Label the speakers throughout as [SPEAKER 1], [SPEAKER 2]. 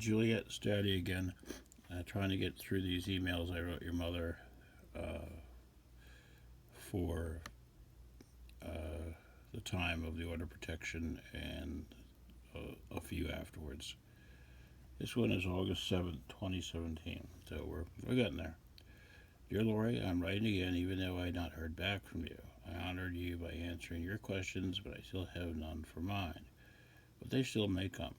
[SPEAKER 1] Juliette's daddy again. Trying to get through these emails I wrote your mother for the time of the order protection and a few afterwards. This one is August 7th, 2017, so we're getting there. Dear Lori, I'm writing again even though I had not heard back from you. I honored you by answering your questions, but I still have none for mine. But they still may come.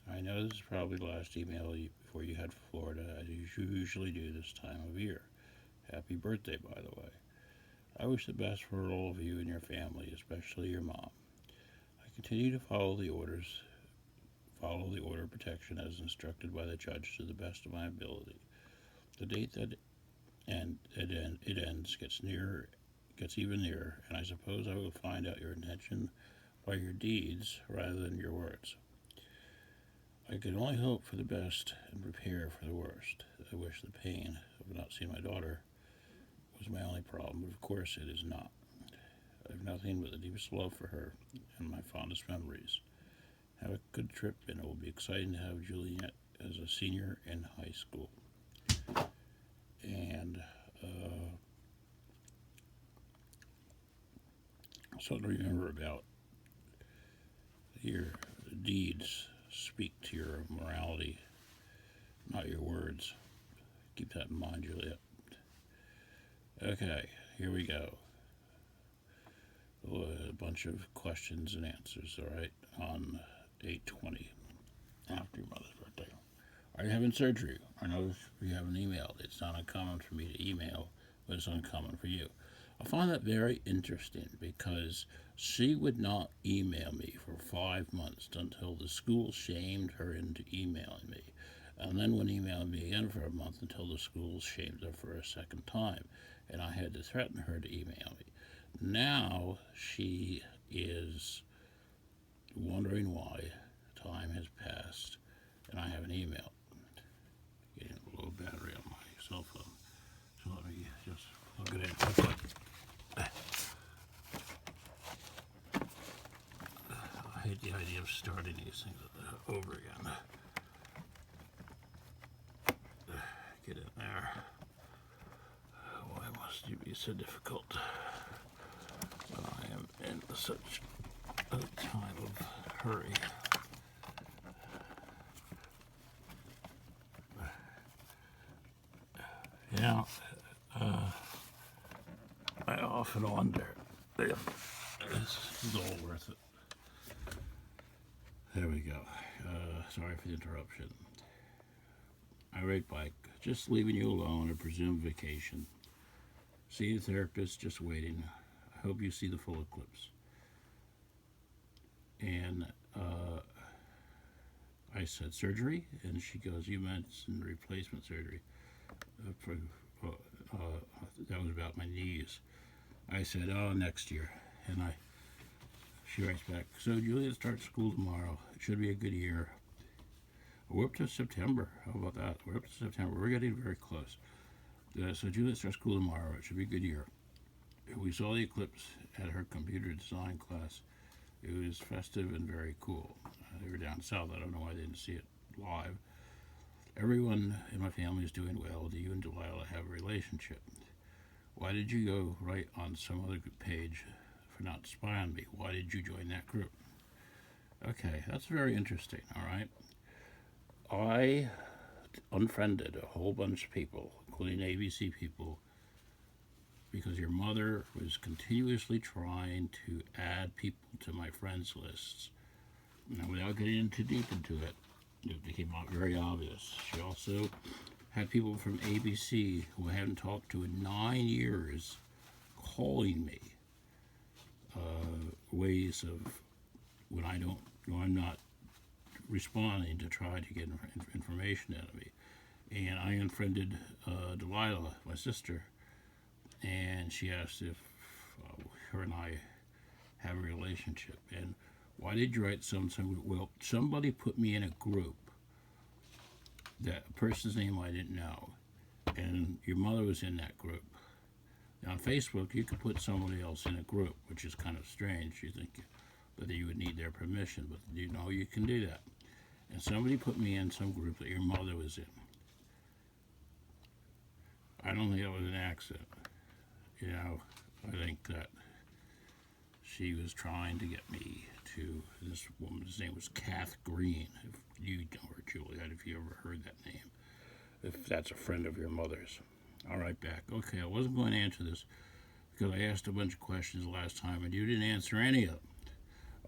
[SPEAKER 1] I know this is probably the last email before you head for Florida, as you usually do this time of year. Happy birthday, by the way. I wish the best for all of you and your family, especially your mom. I continue to follow the order of protection as instructed by the judge to the best of my ability. The date that it ends gets even nearer, and I suppose I will find out your intention by your deeds rather than your words. I can only hope for the best and prepare for the worst. I wish the pain of not seeing my daughter was my only problem, but of course it is not. I have nothing but the deepest love for her and my fondest memories. Have a good trip, and it will be exciting to have Juliette as a senior in high school. And something to remember about your deeds speak to your morality, not your words. Keep that in mind, Juliette. Okay, here we go. A bunch of questions and answers, all right, on 8/20, after your mother's birthday. Are you having surgery? I know you haven't emailed. It's not uncommon for me to email, but it's uncommon for you. I find that very interesting because she would not email me for 5 months until the school shamed her into emailing me, and then wouldn't email me again for a month until the school shamed her for a second time, and I had to threaten her to email me. Now she is wondering why time has passed and I haven't emailed. Getting a low battery on my cell phone, so let me just plug it in quickly. I hate the idea of starting these things over again. Get in there. Why must you be so difficult? But I am in such a time of hurry. You know, I often wonder if this is all worth it. There we go. Sorry for the interruption. I write back, just leaving you alone on a presumed vacation. See a therapist, just waiting. I hope you see the full eclipse. And I said, surgery? And she goes, you mentioned replacement surgery. That was about my knees. I said, oh, next year. And she writes back, so Juliette starts school tomorrow. It should be a good year. We're up to September. How about that? We're up to September. We're getting very close. So Juliette starts school tomorrow. It should be a good year. We saw the eclipse at her computer design class. It was festive and very cool. They were down south. I don't know why they didn't see it live. Everyone in my family is doing well. Do you and Delilah have a relationship? Why did you go right on some other page for not to spy on me? Why did you join that group? Okay, that's very interesting, all right? I unfriended a whole bunch of people, including ABC people, because your mother was continuously trying to add people to my friends lists. Now, without getting too deep into it, it became very obvious. She also had people from ABC who I hadn't talked to in 9 years calling me ways of when I'm not responding to try to get information out of me. And I unfriended Delilah, my sister, and she asked if her and I have a relationship. And why did you write something? Well, somebody put me in a group, that a person's name I didn't know, and your mother was in that group. Now, on Facebook, you could put somebody else in a group, which is kind of strange. You think that you would need their permission, but you know you can do that. and somebody put me in some group that your mother was in. I don't think it was an accident. I think that she was trying to get me to, this woman's name was Kath Green. If you know her, Juliette, if you ever heard that name. If that's a friend of your mother's. All right, back. Okay, I wasn't going to answer this because I asked a bunch of questions last time and you didn't answer any of them.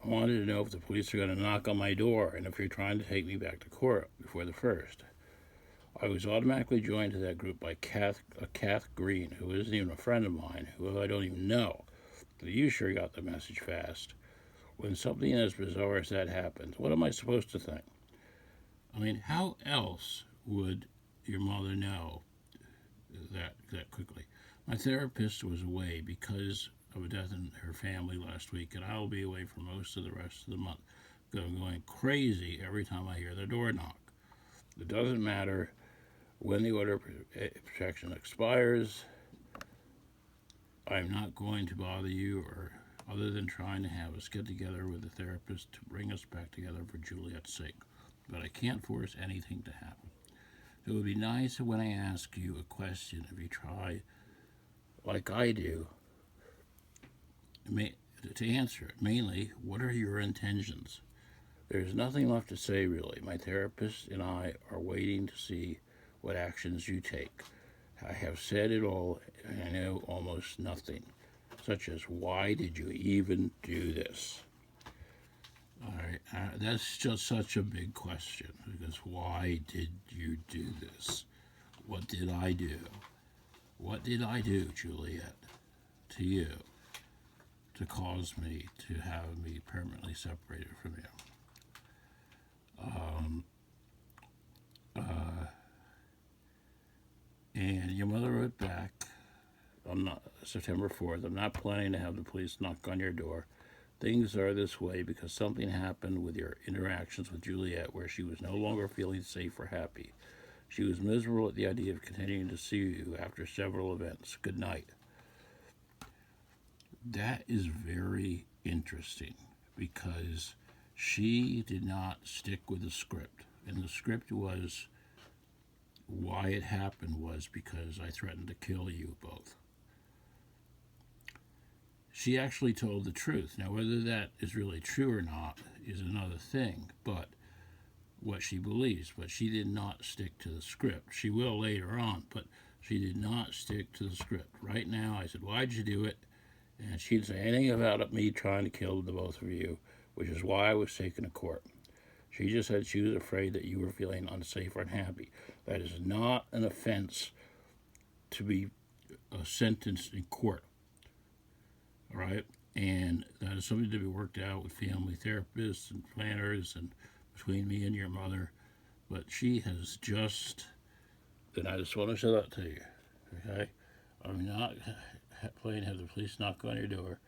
[SPEAKER 1] I wanted to know if the police are going to knock on my door and if you're trying to take me back to court before the 1st. I was automatically joined to that group by Kath Green, who isn't even a friend of mine, who I don't even know. But you sure got the message fast. When something as bizarre as that happens, what am I supposed to think? I mean, how else would your mother know that quickly? My therapist was away because of a death in her family last week, and I'll be away for most of the rest of the month. I'm going crazy every time I hear the door knock. It doesn't matter when the order of protection expires. I'm not going to bother you, or other than trying to have us get together with the therapist to bring us back together for Juliette's sake. But I can't force anything to happen. It would be nice when I ask you a question if you try, like I do, to answer it. Mainly, what are your intentions? There's nothing left to say, really. My therapist and I are waiting to see what actions you take. I have said it all, and I know almost nothing, such as, why did you even do this? All right, that's just such a big question, because why did you do this? What did I do? What did I do, Juliette, to you, to cause me to have me permanently separated from you? And your mother wrote back on September 4th, I'm not planning to have the police knock on your door. Things are this way because something happened with your interactions with Juliette where she was no longer feeling safe or happy. She was miserable at the idea of continuing to see you after several events. Good night. That is very interesting because she did not stick with the script. And the script was, why it happened was because I threatened to kill you both. She actually told the truth. Now, whether that is really true or not is another thing, but what she believes. But she did not stick to the script. She will later on, but she did not stick to the script. Right now, I said, why'd you do it? And she didn't say anything about me trying to kill the both of you, which is why I was taken to court. She just said she was afraid that you were feeling unsafe or unhappy. That is not an offense to be sentenced in court. All right? And that is something to be worked out with family therapists and planners and between me and your mother. But she has just, and I just want to say that to you, okay? I'm not planning to have the police knock on your door.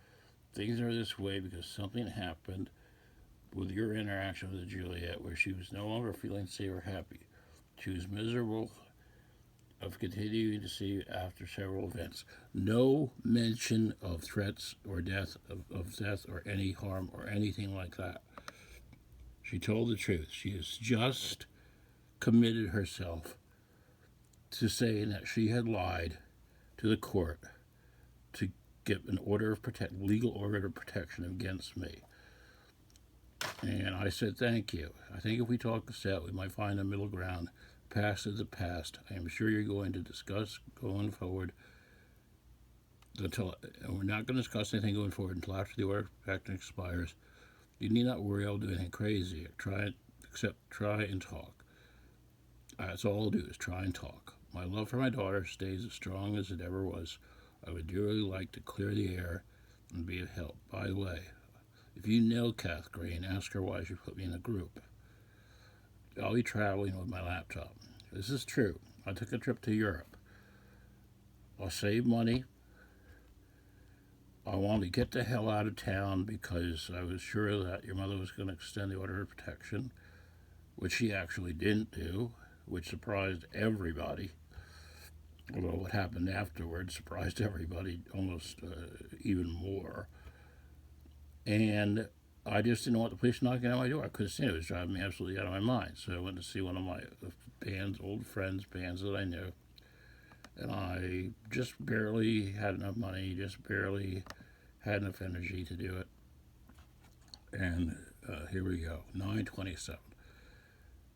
[SPEAKER 1] Things are this way because something happened with your interaction with Juliette where she was no longer feeling safe or happy. She was miserable of continuing to see you after several events. No mention of threats or death, of death or any harm or anything like that. She told the truth. She has just committed herself to saying that she had lied to the court to get an order of legal order of protection against me. And I said, thank you. I think if we talk this out, we might find a middle ground. Past is the past. I am sure you're going to discuss going forward. And we're not going to discuss anything going forward until after the order of protection expires. You need not worry I'll do anything crazy. Try and talk. That's all I'll do is try and talk. My love for my daughter stays as strong as it ever was. I would dearly like to clear the air and be of help. By the way, if you know Kath Green, ask her why she put me in a group. I'll be traveling with my laptop. This is true. I took a trip to Europe. I'll save money. I wanted to get the hell out of town because I was sure that your mother was going to extend the order of protection, which she actually didn't do, which surprised everybody. Although what happened afterwards surprised everybody almost even more. And I just didn't want the police knocking on my door. I couldn't stand it. It was driving me absolutely out of my mind. So I went to see one of my old friends, bands that I knew. And I just barely had enough money, just barely had enough energy to do it. And here we go, 9:27.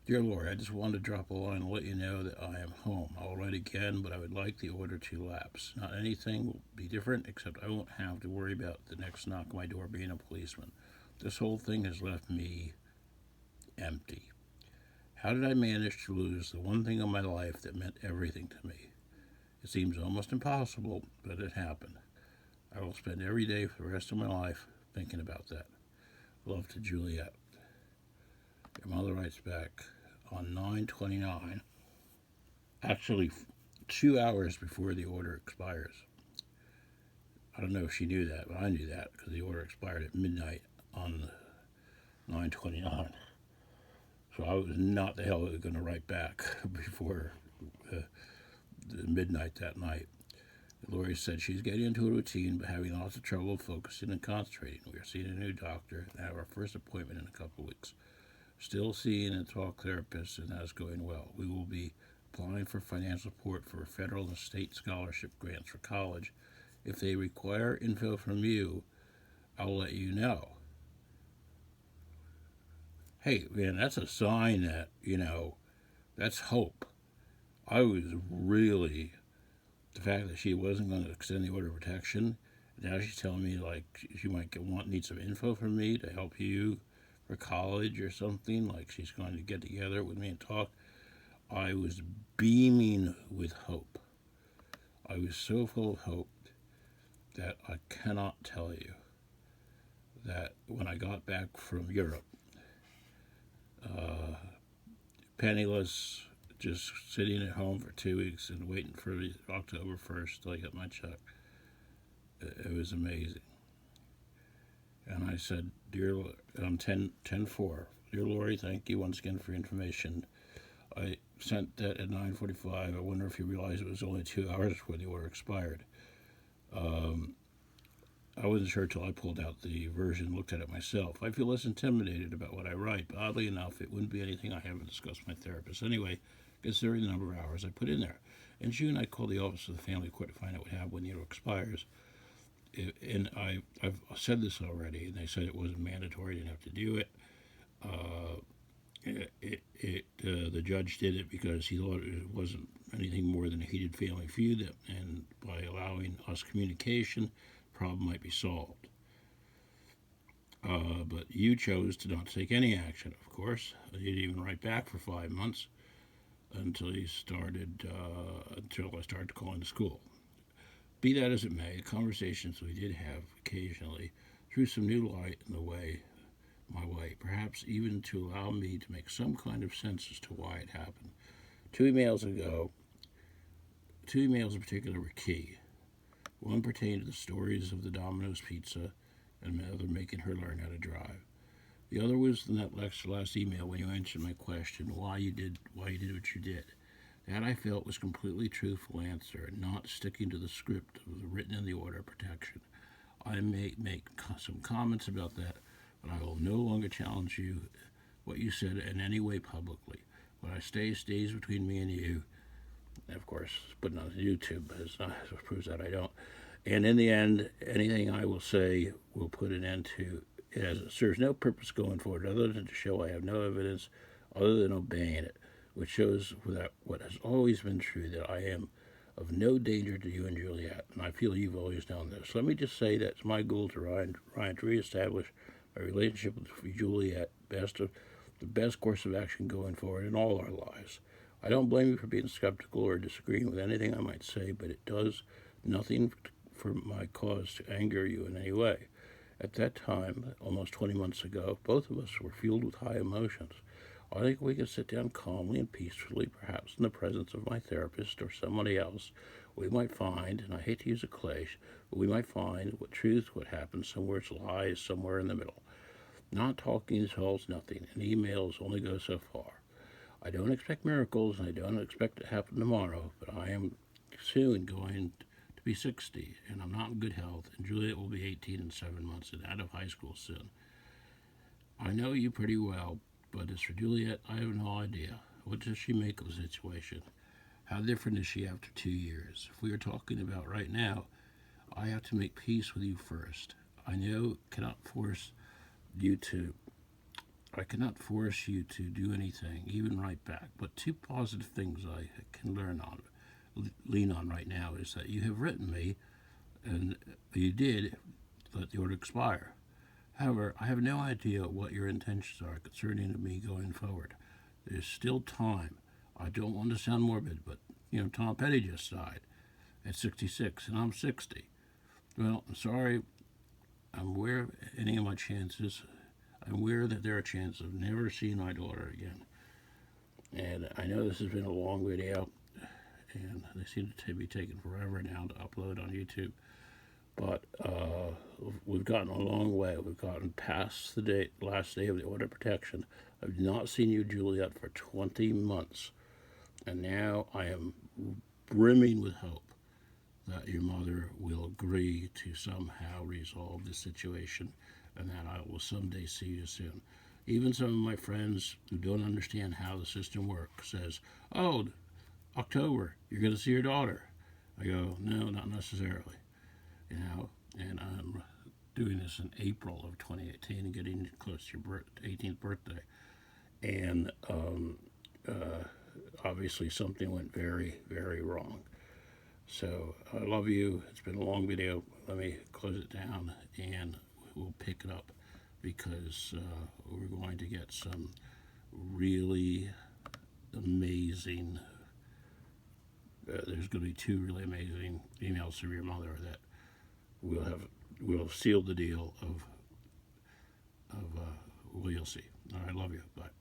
[SPEAKER 1] Dear Lori, I just wanted to drop a line and let you know that I am home. I'll write again, but I would like the order to lapse. Not anything will be different, except I won't have to worry about the next knock on my door being a policeman. This whole thing has left me empty. How did I manage to lose the one thing in my life that meant everything to me? It seems almost impossible, but it happened. I will spend every day for the rest of my life thinking about that. Love to Juliette. Your mother writes back on 9/29, actually 2 hours before the order expires. I don't know if she knew that, but I knew that because the order expired at midnight on 9/29. So I was not the hell going to write back before the midnight that night. Lori said she's getting into a routine but having lots of trouble focusing and concentrating. We are seeing a new doctor and have our first appointment in a couple of weeks. Still seeing a talk therapist, and that's going well. We will be applying for financial support for federal and state scholarship grants for college. If they require info from you, I'll let you know. Hey, man, that's a sign that, that's hope. I was really, the fact that she wasn't going to extend the order of protection, now she's telling me, like, she might need some info from me to help you for college or something, like she's going to get together with me and talk. I was beaming with hope. I was so full of hope that I cannot tell you that when I got back from Europe, penniless, just sitting at home for 2 weeks and waiting for October 1st till I get my check, it was amazing. And I said, Dear, 10-4. Dear Lori, thank you once again for your information. I sent that at 9:45. I wonder if you realized it was only 2 hours before the order expired. I wasn't sure till I pulled out the version and looked at it myself. I feel less intimidated about what I write, but oddly enough, it wouldn't be anything I haven't discussed with my therapist. Anyway, considering the number of hours I put in there. In June, I called the Office of the Family Court to find out what happened when the order expires. And I've said this already, and they said it wasn't mandatory, didn't have to do it. The judge did it because he thought it wasn't anything more than a heated family feud, and by allowing us communication, the problem might be solved. But you chose to not take any action, of course. You didn't even write back for 5 months until I started calling the school. Be that as it may, the conversations we did have occasionally threw some new light in my way, perhaps even to allow me to make some kind of sense as to why it happened. Two emails in particular were key. One pertained to the stories of the Domino's pizza, and the other making her learn how to drive. The other was in that last email when you answered my question, why you did what you did. That I felt was completely truthful answer, and not sticking to the script written in the order of protection. I may make some comments about that, but I will no longer challenge you what you said in any way publicly. What I stays between me and you. And of course, putting on YouTube proves that I don't. And in the end, anything I will say will put an end to it. It serves no purpose going forward other than to show I have no evidence other than obeying it, which shows that what has always been true, that I am of no danger to you and Juliette, and I feel you've always known this. Let me just say that it's my goal to Ryan to reestablish my relationship with Juliette, the best course of action going forward in all our lives. I don't blame you for being skeptical or disagreeing with anything I might say, but it does nothing for my cause to anger you in any way. At that time, almost 20 months ago, both of us were fueled with high emotions. I think we can sit down calmly and peacefully, perhaps in the presence of my therapist or somebody else. We might find, and I hate to use a cliche, but we might find what happened, somewhere it's lies, somewhere in the middle. Not talking solves nothing, and emails only go so far. I don't expect miracles, and I don't expect it to happen tomorrow, but I am soon going to be 60, and I'm not in good health, and Juliette will be 18 in 7 months and out of high school soon. I know you pretty well, but as for Juliette, I have no idea. What does she make of the situation? How different is she after 2 years? If we are talking about right now, I have to make peace with you first. I know you to I cannot force you to do anything, even write back. But two positive things I can lean on right now is that you have written me, and you did let the order expire. However, I have no idea what your intentions are concerning me going forward. There's still time. I don't want to sound morbid, but Tom Petty just died at 66, and I'm 60. Well, I'm sorry. I'm aware of any of my chances. I'm aware that there are chances of never seeing my daughter again. And I know this has been a long video, and they seem to be taking forever now to upload on YouTube. But we've gotten a long way. We've gotten past the last day of the order of protection. I've not seen you, Juliette, for 20 months. And now I am brimming with hope that your mother will agree to somehow resolve this situation and that I will someday see you soon. Even some of my friends who don't understand how the system works says, "Oh, October, you're going to see your daughter." I go, "No, not necessarily." And I'm doing this in April of 2018 and getting close to your 18th birthday. And obviously something went very, very wrong. So I love you. It's been a long video. Let me close it down and we'll pick it up because we're going to get some really amazing. There's going to be two really amazing emails from your mother that we'll seal the deal of. Well, you'll see. All right, love you. Bye.